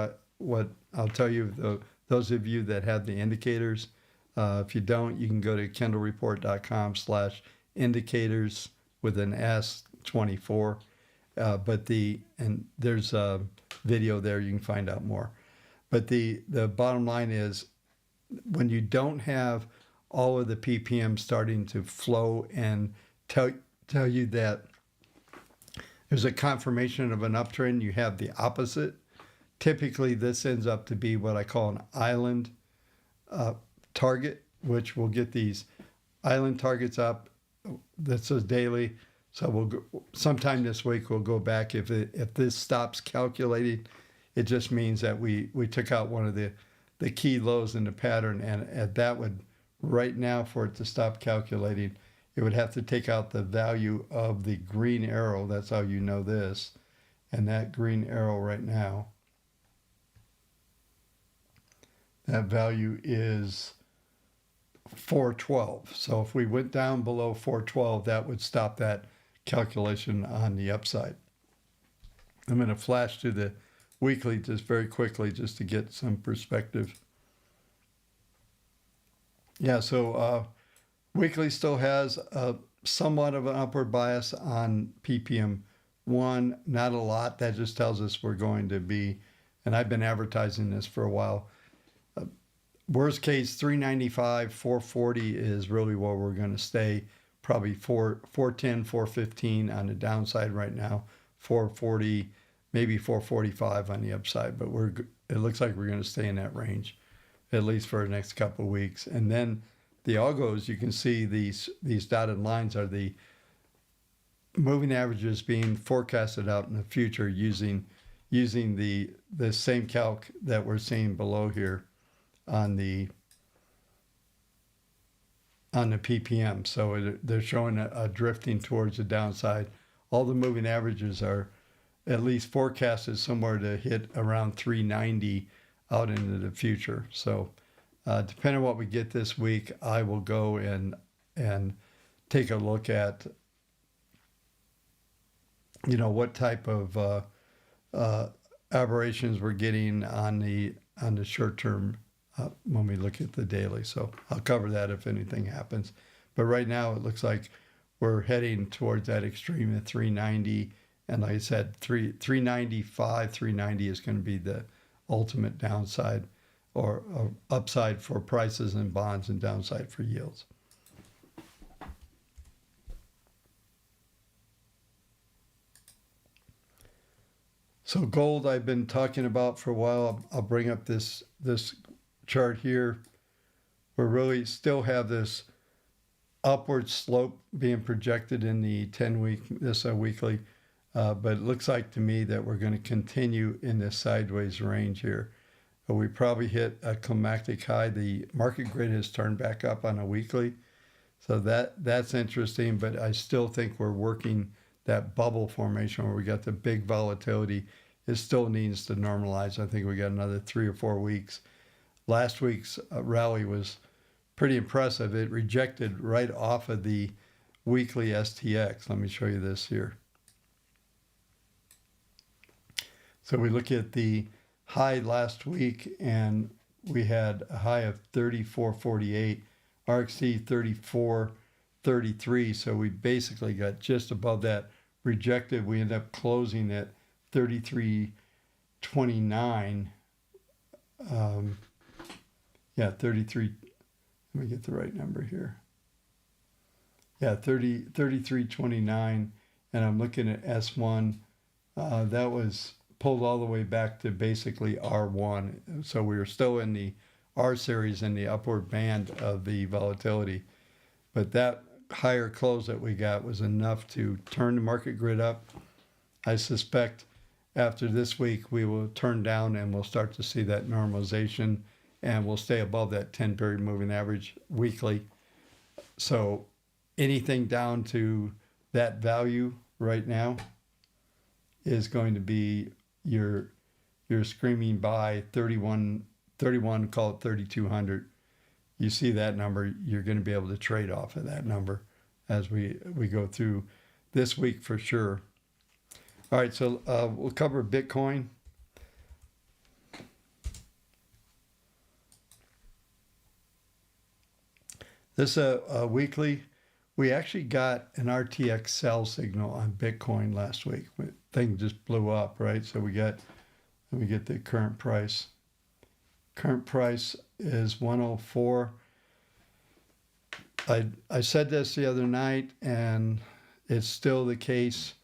I'll tell you, those of you that have the indicators, if you don't, you can go to kendallreport.com/indicators with an S24. And there's a video there, you can find out more. But the bottom line is, when you don't have all of the ppm starting to flow and tell you that there's a confirmation of an uptrend, you have the opposite. Typically, this ends up to be what I call an island target, which will get these island targets up. This is daily. So we'll go, sometime this week we'll go back. If this stops calculating, it just means that we took out one of the key lows in the pattern, and that would, right now, for it to stop calculating, it would have to take out the value of the green arrow. That's how you know this. And that green arrow right now, that value is 412. So if we went down below 412, that would stop that calculation on the upside. I'm going to flash to the weekly just very quickly just to get some perspective. Yeah, so weekly still has somewhat of an upward bias on ppm 1, not a lot. That just tells us we're going to be, and I've been advertising this for a while, worst case 395, 440 is really where we're going to stay. Probably 410, 415 on the downside right now, 440, maybe 445 on the upside. But it looks like we're going to stay in that range, at least for the next couple of weeks. And then the algos, you can see these dotted lines are the moving averages being forecasted out in the future using the same calc that we're seeing below here on the ppm. So they're showing a drifting towards the downside. All the moving averages are at least forecasted somewhere to hit around 390 out into the future. So depending on what we get this week, I will go and take a look at what type of aberrations we're getting on the short term when we look at the daily. So I'll cover that if anything happens. But right now it looks like we're heading towards that extreme at 390. And like I said, 395, 390 is going to be the ultimate downside or upside for prices and bonds and downside for yields. So gold I've been talking about for a while. I'll bring up this chart here. We really still have this upward slope being projected in the 10-week, this weekly, but it looks like to me that we're going to continue in this sideways range here. We probably hit a climactic high. The market grid has turned back up on a weekly, so that's interesting, but I still think we're working that bubble formation where we got the big volatility. It still needs to normalize. I think we got another 3 or 4 weeks. Last week's rally was pretty impressive. It rejected right off of the weekly STX. Let me show you this here. So we look at the high last week, and we had a high of 34.48, RXC 34.33. So we basically got just above that rejected. We ended up closing at 33.29. Yeah, 33. Let me get the right number here. Yeah, 33.29, and I'm looking at S1. That was pulled all the way back to basically R1. So we were still in the R series in the upward band of the volatility. But that higher close that we got was enough to turn the market grid up. I suspect after this week we will turn down and we'll start to see that normalization, and we'll stay above that 10-period moving average weekly. So anything down to that value right now is going to be your screaming buy 31, call it 3,200. you see that number, you're going to be able to trade off of that number as we go through this week for sure. All right, so we'll cover Bitcoin. This weekly, we actually got an RTX sell signal on Bitcoin last week. Thing just blew up, right? So let me get the current price. Current price is 104. I said this the other night, and it's still the case.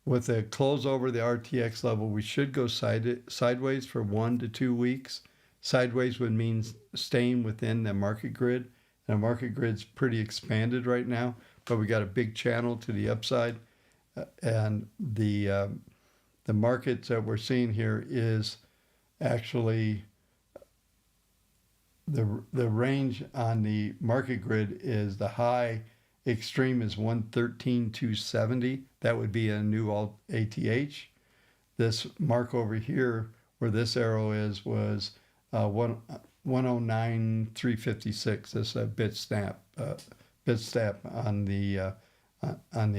With a close over the RTX level, we should go sideways for 1 to 2 weeks. Sideways would mean staying within the market grid. The market grid's pretty expanded right now, but we got a big channel to the upside, and the markets that we're seeing here is actually the range on the market grid is the high extreme is 113,270. That would be a new ATH. This mark over here where this arrow is was 109,356. This is a Bitstamp on the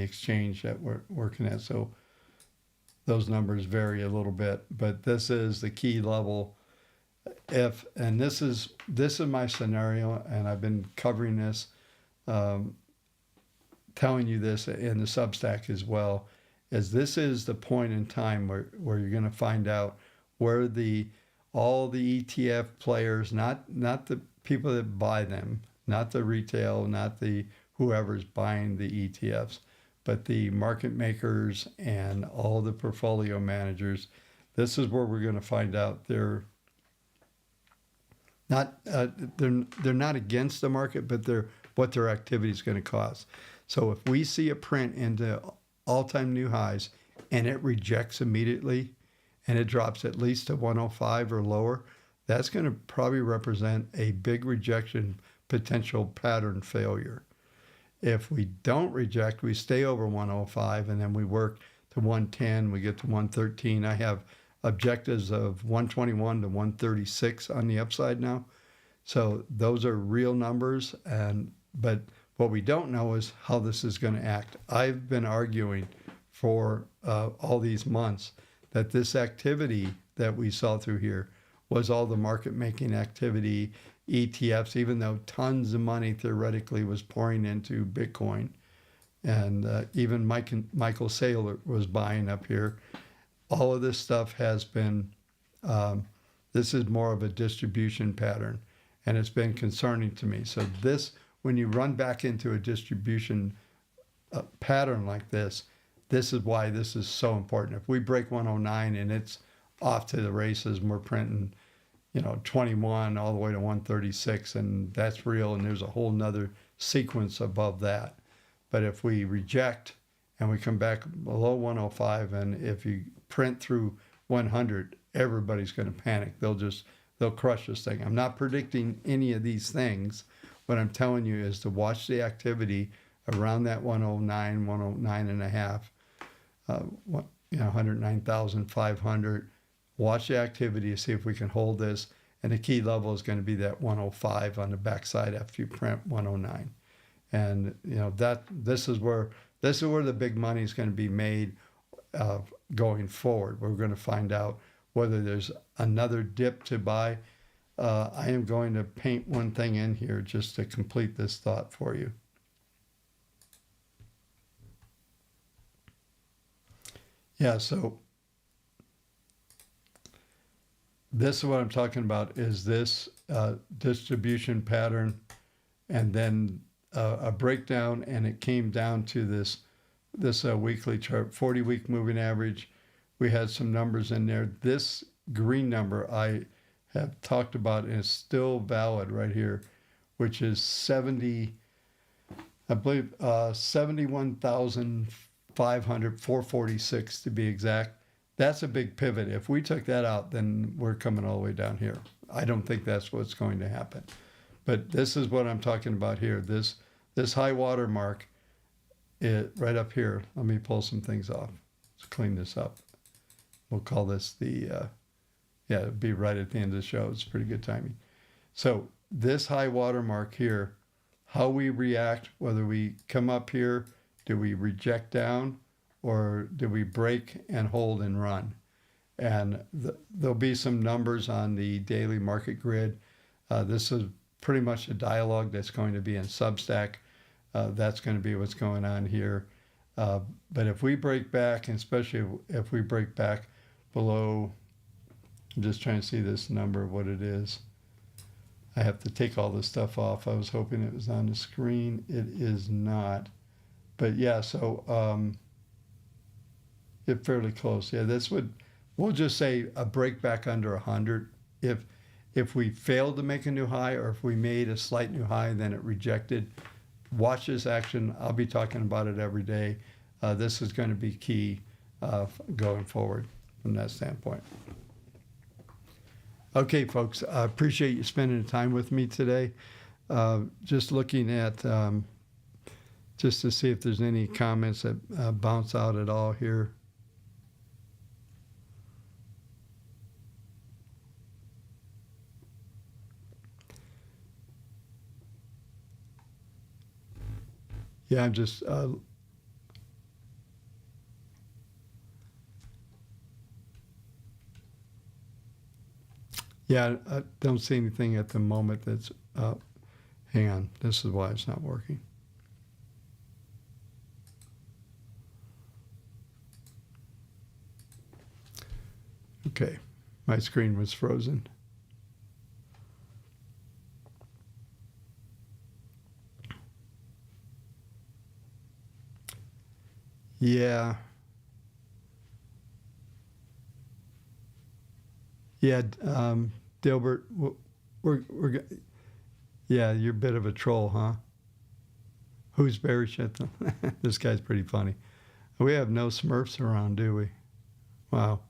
exchange that we're working at. So those numbers vary a little bit, but this is the key level. And this is my scenario, and I've been covering this, telling you this in the Substack as well, is this is the point in time where you're going to find out where all the ETF players, not the people that buy them, not the retail, not the whoever's buying the ETFs, but the market makers and all the portfolio managers. This is where we're going to find out they're not against the market, but what their activity is going to cost. So if we see a print into all-time new highs and it rejects immediately and it drops at least to 105 or lower, that's going to probably represent a big rejection potential pattern failure. If we don't reject, we stay over 105 and then we work to 110, we get to 113. I have objectives of 121 to 136 on the upside now. So those are real numbers, but what we don't know is how this is going to act. I've been arguing for all these months that this activity that we saw through here was all the market making activity, ETFs, even though tons of money theoretically was pouring into Bitcoin. And even Michael Saylor was buying up here. All of this stuff has been, this is more of a distribution pattern, and it's been concerning to me. So when you run back into a distribution pattern like this is why this is so important. If we break 109 and it's off to the races and we're printing, 21 all the way to 136, and that's real, and there's a whole nother sequence above that. But if we reject and we come back below 105, and if you print through 100, everybody's going to panic. They'll crush this thing. I'm not predicting any of these things. What I'm telling you is to watch the activity around that 109, 109 and a half, 109,500. Watch the activity to see if we can hold this. And the key level is going to be that 105 on the backside after you print 109. And this is where the big money is going to be made going forward. We're going to find out whether there's another dip to buy. I am going to paint one thing in here just to complete this thought for you. Yeah, so this is what I'm talking about, is this distribution pattern, and then a breakdown, and it came down to this weekly chart, 40-week moving average. We had some numbers in there. This green number I have talked about and is still valid right here, which is 71,500, 446 to be exact. That's a big pivot. If we took that out, then we're coming all the way down here. I don't think that's what's going to happen. But this is what I'm talking about here. This high water mark, right up here. Let me pull some things off. Let's clean this up. We'll call this it'll be right at the end of the show. It's pretty good timing. So this high water mark here, how we react, whether we come up here, do we reject down, or do we break and hold and run? And there'll be some numbers on the daily market grid. This is pretty much a dialogue that's going to be in Substack. That's going to be what's going on here. But if we break back, and especially if we break back below, I'm just trying to see this number, what it is. I have to take all this stuff off. I was hoping it was on the screen. It is not. But yeah, so it's fairly close. Yeah, this would, we'll just say a break back under 100. If we failed to make a new high, or if we made a slight new high and then it rejected, watch this action. I'll be talking about it every day. This is going to be key going forward from that standpoint. Okay, folks, I appreciate you spending the time with me today. Just looking at, just to see if there's any comments that bounce out at all here. Yeah, I'm just yeah, I don't see anything at the moment that's hang on, this is why it's not working. Okay, my screen was frozen. Yeah. Yeah, Dilbert, we're yeah, you're a bit of a troll, huh? Who's Barry Shitton? This guy's pretty funny. We have no Smurfs around, do we? Wow.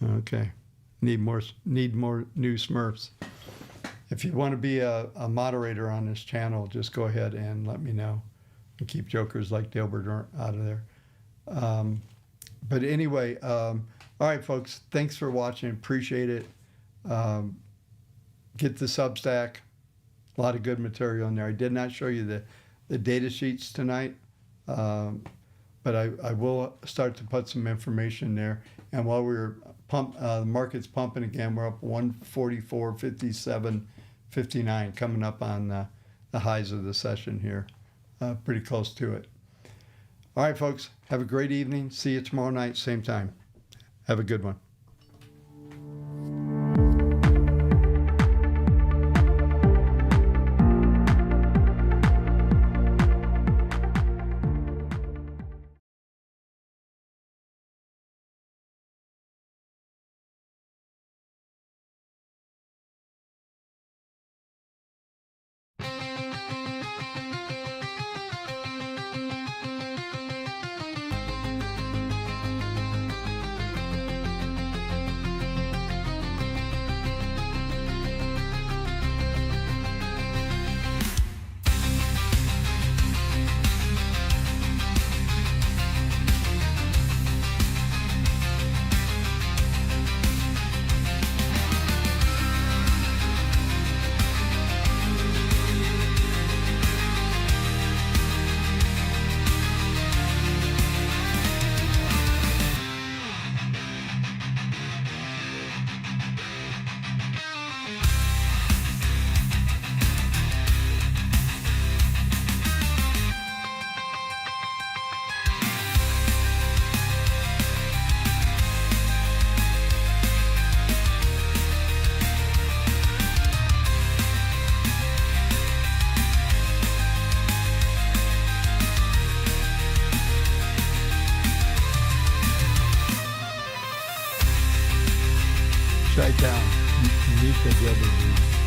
Okay. Need more new Smurfs. If you want to be a moderator on this channel, just go ahead and let me know. And keep jokers like Dilbert out of there. But anyway, all right, folks, thanks for watching. Appreciate it. Get the Substack. A lot of good material in there. I did not show you the data sheets tonight, but I will start to put some information there. And while we're the market's pumping again, we're up 144.57, 59, coming up on the highs of the session here. Pretty close to it. All right, folks, have a great evening. See you tomorrow night, same time. Have a good one. Try down. Mute the other dude.